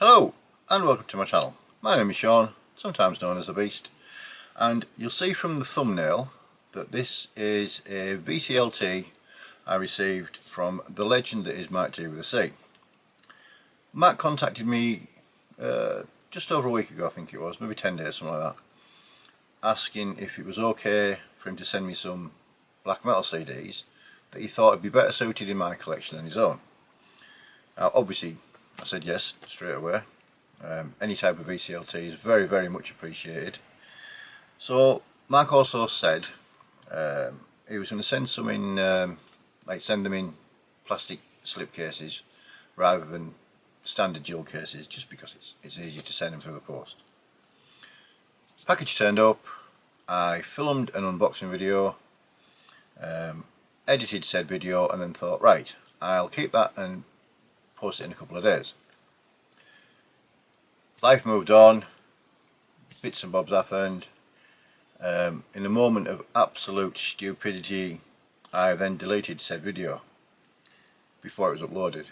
Hello and welcome to my channel. My name is Sean, sometimes known as the Beast, and you'll see from the thumbnail that this is a VCLT I received from the legend that is Marc with a C. Marc contacted me just over a week ago, I think it was, maybe 10 days, something like that, asking if it was okay for him to send me some black metal CDs that he thought would be better suited in my collection than his own. Now obviously I said yes straight away. Any type of VCLT is very much appreciated. So Marc also said he was going to send some in, send them in plastic slip cases rather than standard jewel cases, just because it's easier to send them through the post. Package turned up, I filmed an unboxing video, edited said video, and then thought, right, I'll keep that and post it in a couple of days. Life moved on, bits and bobs happened. In a moment of absolute stupidity, I then deleted said video before it was uploaded.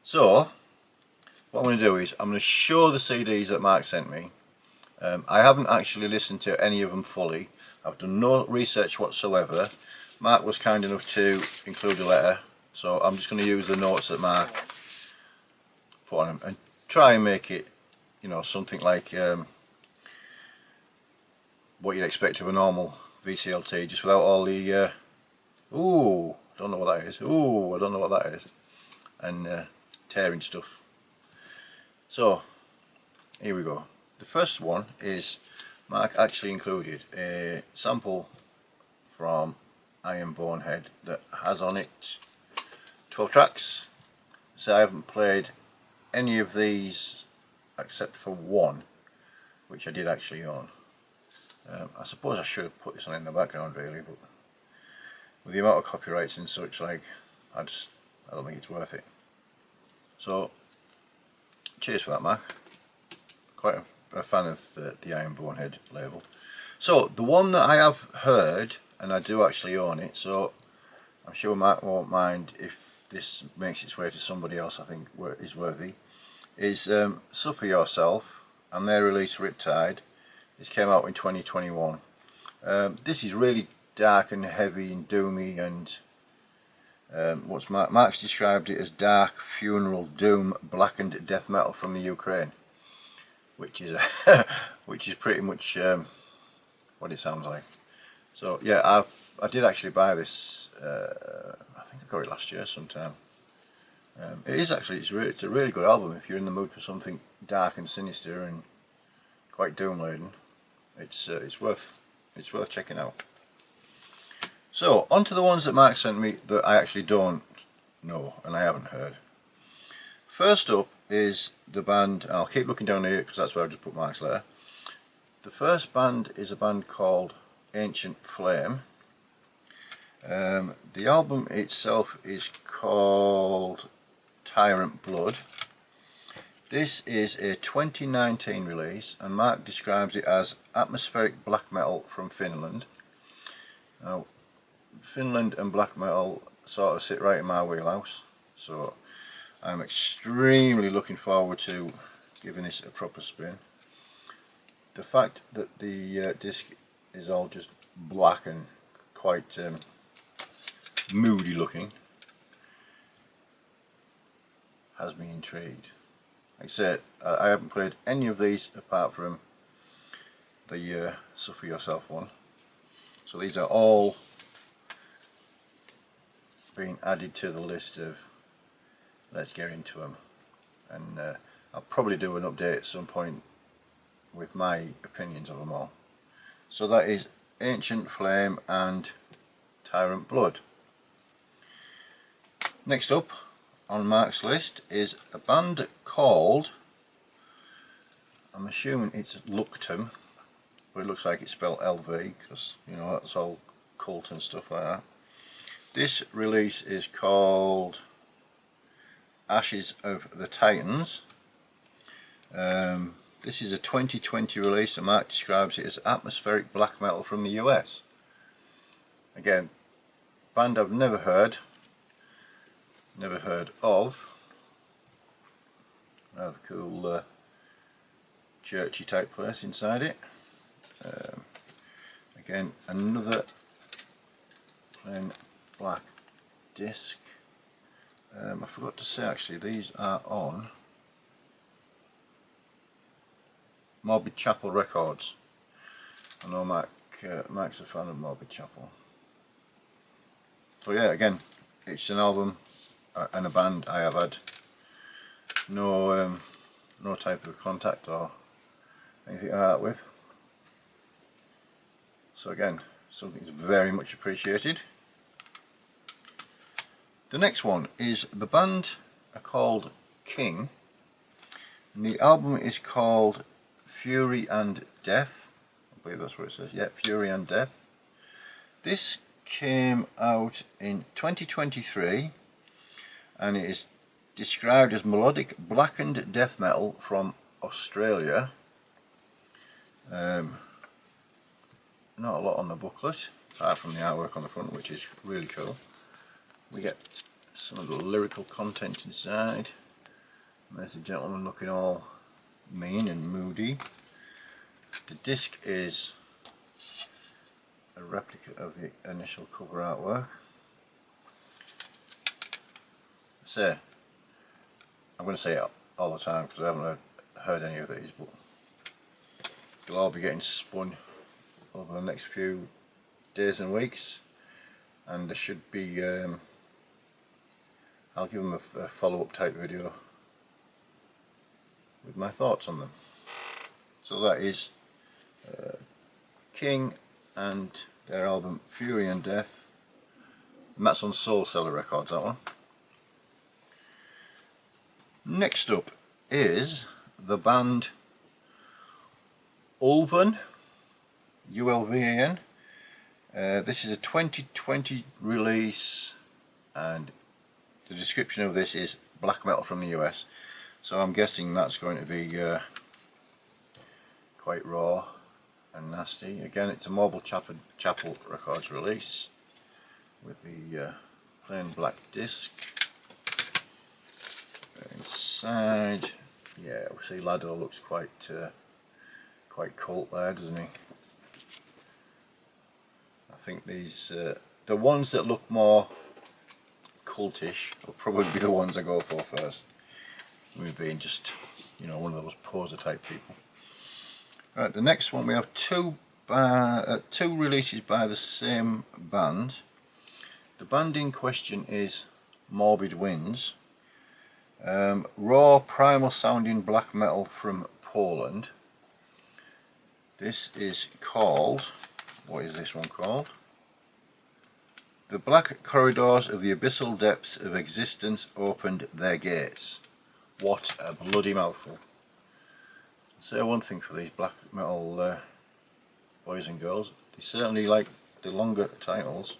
So what I'm going to do is I'm going to show the CDs that Marc sent me. I haven't actually listened to any of them fully. I've done no research whatsoever. Marc was kind enough to include a letter, so I'm just going to use the notes that Marc put on them and try and make it, you know, something like what you'd expect of a normal VCLT, just without all the ooh, don't know what that is, ooh, I don't know what that is, and tearing stuff. So here we go. The first one is Marc actually included a sample from Iron Bonehead that has on it 12 tracks. So I haven't played any of these except for one, which I did actually own. I suppose I should have put this on in the background really, but with the amount of copyrights and such, like, I don't think it's worth it. So cheers for that, Marc. Quite a fan of the Iron Bonehead label. So the one that I have heard, and I do actually own it, so I'm sure Marc won't mind if this makes its way to somebody else I think is worthy, is Suffer Yourself and their release Riptide. This came out in 2021. This is really dark and heavy and doomy, and Marc's described it as dark funeral doom blackened death metal from the Ukraine, which is which is pretty much what it sounds like. So yeah, I did actually buy this. I think I got it last year sometime. It is actually, it's a really good album if you're in the mood for something dark and sinister and quite doom laden. It's worth checking out. So on to the ones that Marc sent me that I actually don't know and I haven't heard. First up is the band, and I'll keep looking down here because that's where I just put Marc's letter. The first band is a band called Ancient Flame. The album itself is called Tyrant Blood. This is a 2019 release, and Marc describes it as atmospheric black metal from Finland. Now, Finland and black metal sort of sit right in my wheelhouse, so I'm extremely looking forward to giving this a proper spin. The fact that the disc is all just black and quite moody looking has me intrigued. Like I said, I haven't played any of these apart from the Suffer Yourself one. So these are all being added to the list of let's get into them. And I'll probably do an update at some point with my opinions of them all. So that is Ancient Flame and Tyrant Blood. Next up on Marc's list is a band called, I'm assuming it's Luctum, but it looks like it's spelled LV because, you know, that's all cult and stuff like that. This release is called Ashes of the Titans. This is a 2020 release, and Marc describes it as atmospheric black metal from the US. Again, band I've never heard of. Rather cool churchy type place inside it. Again, another plain black disc. I forgot to say actually, these are on Morbid Chapel Records. I know Marc's a fan of Morbid Chapel. So yeah, again, it's an album and a band I have had no type of contact or anything like that with. So again, something's very much appreciated. The next one is, the band are called King, and the album is called Fury and Death. I believe that's what it says. Yeah, Fury and Death. This came out in 2023 and it is described as melodic blackened death metal from Australia. Not a lot on the booklet apart from the artwork on the front, which is really cool. We get some of the lyrical content inside. There's a gentleman looking all mean and moody. The disc is a replica of the initial cover artwork. So, I'm going to say it all the time because I haven't heard any of these, but they'll all be getting spun over the next few days and weeks, and there should be I'll give them a follow-up type video with my thoughts on them. So that is King and their album Fury and Death, and that's on Soul Seller Records, that one. Next up is the band ULVN, ULVN. This is a 2020 release, and the description of this is black metal from the US, so I'm guessing that's going to be quite raw and nasty. Again, it's a Morbid Chapel Records release with the plain black disc. Inside, yeah, we see Lado looks quite cult there, doesn't he? I think these the ones that look more cultish will probably be the ones I go for first. Me being just, you know, one of those poser type people. Right, the next one we have two releases by the same band. The band in question is Morbid Winds. Raw, primal sounding black metal from Poland. This is called, what is this one called? The black corridors of the abyssal depths of existence opened their gates. What a bloody mouthful. I'll say one thing for these black metal boys and girls, they certainly like the longer titles.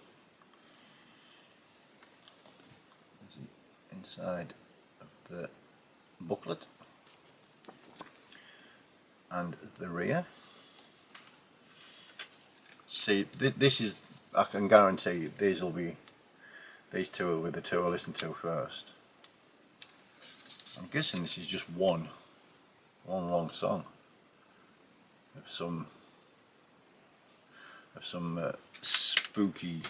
Inside of the booklet and the rear. See, this is, I can guarantee these two will be the two I listen to first. I'm guessing this is just one long song of some spooky,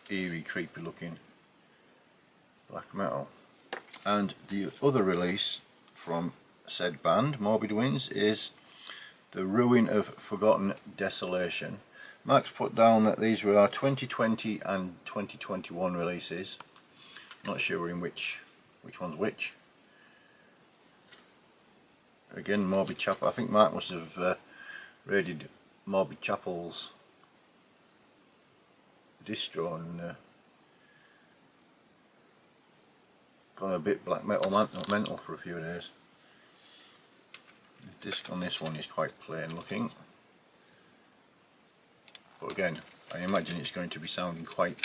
eerie, creepy looking black metal. And the other release from said band, Morbid Winds, is The Ruin of Forgotten Desolation. Marc's put down that these were our 2020 and 2021 releases. Not sure in which one's which. Again, Morbid Chapel. I think Marc must have raided Morbid Chapel's distro and gone a bit black metal mental for a few days. The disc on this one is quite plain looking, but again, I imagine it's going to be sounding quite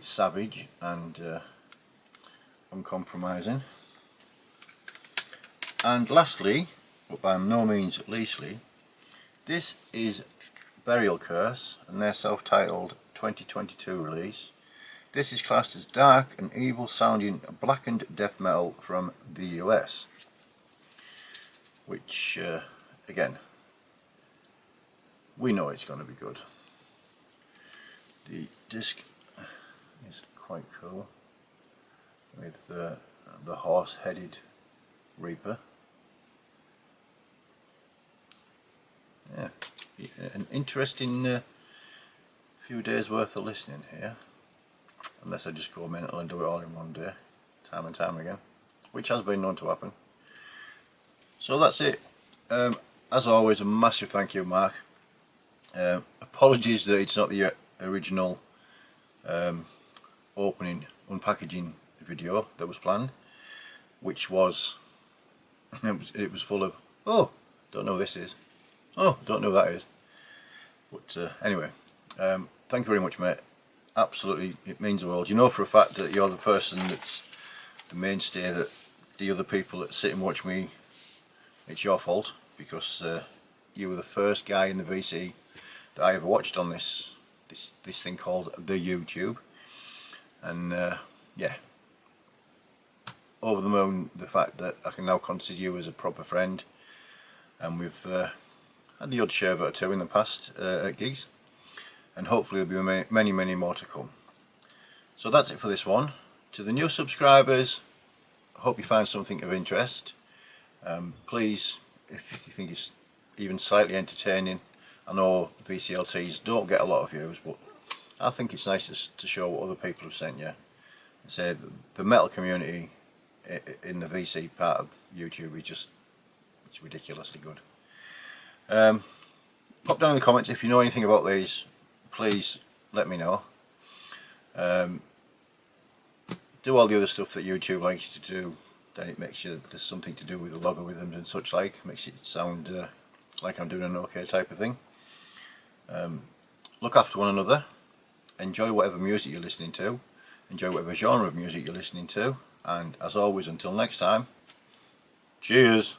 savage and uncompromising. And lastly, but by no means leastly, this is Burial Curse and their self-titled 2022 release. This is classed as dark and evil sounding blackened death metal from the US, which again, we know it's going to be good. The disc is quite cool with the horse-headed Reaper. Yeah, an interesting few days worth of listening here, unless I just go mental and do it all in one day, time and time again, which has been known to happen. So that's it. As always, a massive thank you, Marc. Apologies that it's not the original opening unpackaging video that was planned, which was it was full of, oh, don't know who this is, oh, don't know who that is. But anyway, thank you very much, mate. Absolutely, it means the world. You know for a fact that you're the person that's the mainstay, that the other people that sit and watch me, it's your fault, because you were the first guy in the VC that I ever watched on this thing called the YouTube. And yeah, over the moon the fact that I can now consider you as a proper friend, and we've had the odd sherbet or two in the past at gigs, and hopefully there'll be many more to come. So that's it for this one. To the new subscribers, I hope you find something of interest. Please, if you think it's even slightly entertaining, I know VCLTs don't get a lot of views, but I think it's nice to show what other people have sent you. I say the metal community in the VC part of YouTube is just, it's ridiculously good. Pop down in the comments if you know anything about these. Please let me know. Do all the other stuff that YouTube likes to do. Then it makes you, there's something to do with the logarithms and such like. Makes it sound like I'm doing an okay type of thing. Look after one another. Enjoy whatever music you're listening to. Enjoy whatever genre of music you're listening to. And as always, until next time, cheers.